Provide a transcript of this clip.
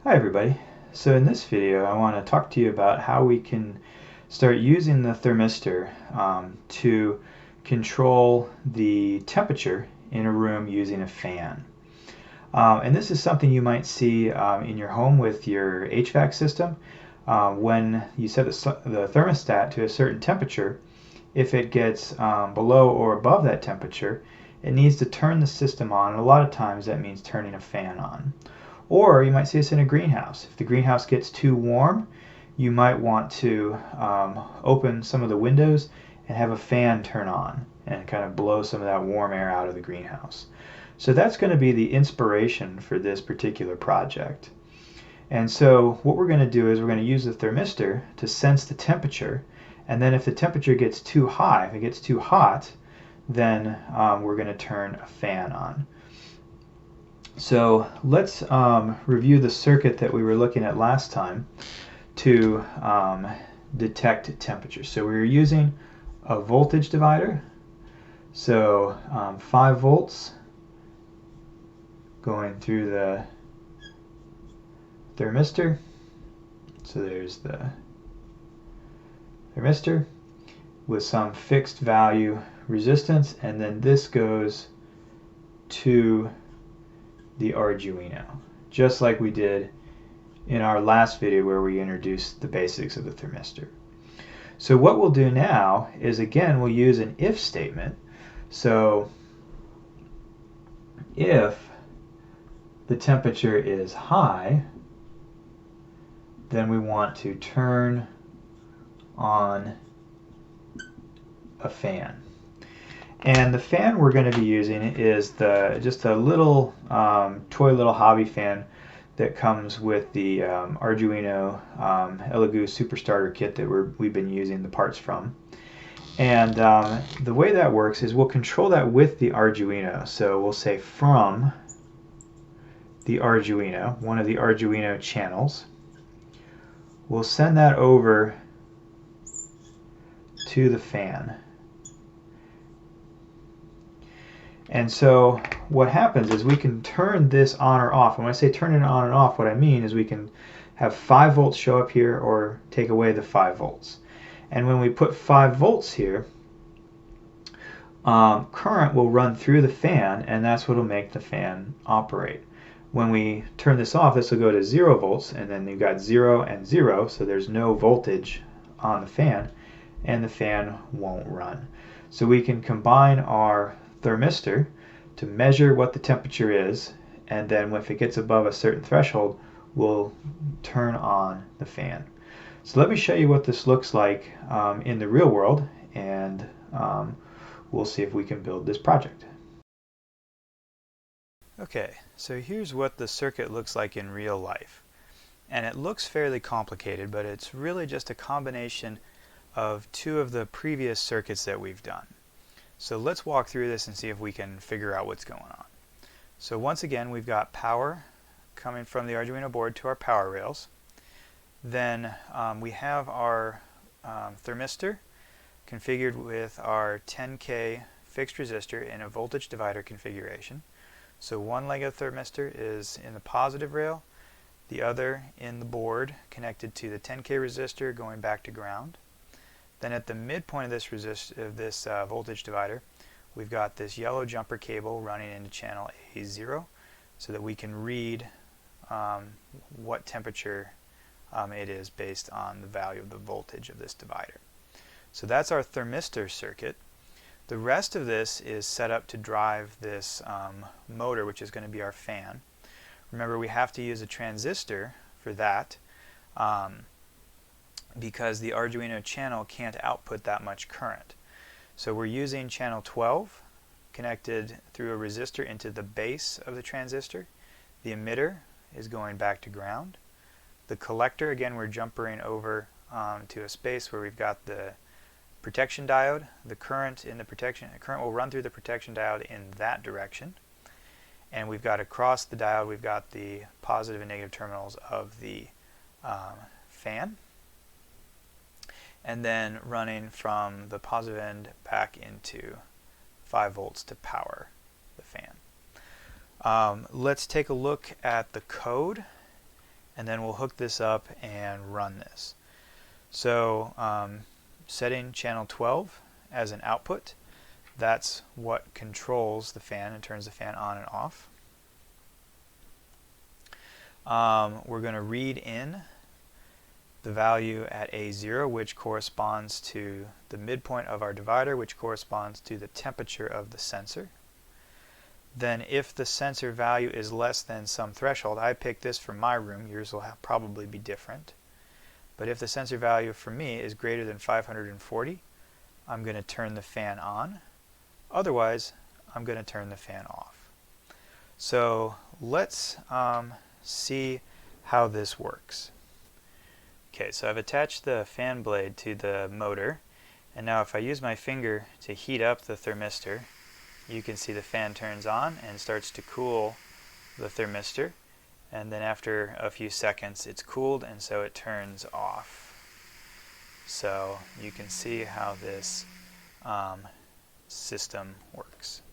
Hi everybody. So in this video I want to talk to you about how we can start using the thermistor to control the temperature in a room using a fan. And this is something you might see in your home with your HVAC system. When you set the thermostat to a certain temperature, if it gets below or above that temperature, it needs to turn the system on, and a lot of times that means turning a fan on. Or you might see this in a greenhouse. If the greenhouse gets too warm, you might want to open some of the windows and have a fan turn on and kind of blow some of that warm air out of the greenhouse. So that's going to be the inspiration for this particular project. And so what we're going to do is we're going to use the thermistor to sense the temperature, and then if the temperature gets too high, if it gets too hot, then we're going to turn a fan on. So let's review the circuit that we were looking at last time to detect temperature. So we were using a voltage divider. So 5 volts going through the thermistor. So there's the thermistor with some fixed value resistance, and then this goes to the Arduino, just like we did in our last video where we introduced the basics of the thermistor. So what we'll do now is, again, we'll use an if statement. So if the temperature is high, then we want to turn on a fan. And the fan we're going to be using is just a little toy little hobby fan that comes with the Arduino Elegoo Superstarter kit that we've been using the parts from. And the way that works is we'll control that with the Arduino. So we'll say from the Arduino, one of the Arduino channels. We'll send that over to the fan. And so what happens is we can turn this on or off. And when I say turn it on and off, what I mean is we can have 5 volts show up here or take away the 5 volts. And when we put 5 volts here, current will run through the fan, and that's what will make the fan operate. When we turn this off, this will go to 0 volts, and then you've got 0 and 0, so there's no voltage on the fan, and the fan won't run. So we can combine our thermistor to measure what the temperature is, and then if it gets above a certain threshold, we'll turn on the fan. So let me show you what this looks like in the real world, and we'll see if we can build this project. Okay, so here's what the circuit looks like in real life. And it looks fairly complicated, but it's really just a combination of two of the previous circuits that we've done. So let's walk through this and see if we can figure out what's going on. So once again, we've got power coming from the Arduino board to our power rails. Then we have our thermistor configured with our 10K fixed resistor in a voltage divider configuration. So one leg of the thermistor is in the positive rail, the other in the board connected to the 10K resistor going back to ground. Then at the midpoint of this voltage divider, we've got this yellow jumper cable running into channel A0 so that we can read what temperature it is based on the value of the voltage of this divider. So that's our thermistor circuit. The rest of this is set up to drive this motor, which is going to be our fan. Remember, we have to use a transistor for that. Because the Arduino channel can't output that much current. So we're using channel 12 connected through a resistor into the base of the transistor. The emitter is going back to ground. The collector, again, we're jumpering over to a space where we've got the protection diode. The current will run through the protection diode in that direction. And we've got across the diode, we've got the positive and negative terminals of the fan. And then running from the positive end back into 5 volts to power the fan. Let's take a look at the code and then we'll hook this up and run this. So setting channel 12 as an output, that's what controls the fan and turns the fan on and off. We're going to read in the value at A0, which corresponds to the midpoint of our divider, which corresponds to the temperature of the sensor. Then if the sensor value is less than some threshold, I picked this for my room, yours will probably be different. But if the sensor value for me is greater than 540, I'm going to turn the fan on. Otherwise, I'm going to turn the fan off. So let's see how this works. Okay, so I've attached the fan blade to the motor, and now if I use my finger to heat up the thermistor, you can see the fan turns on and starts to cool the thermistor, and then after a few seconds it's cooled and so it turns off. So you can see how this system works.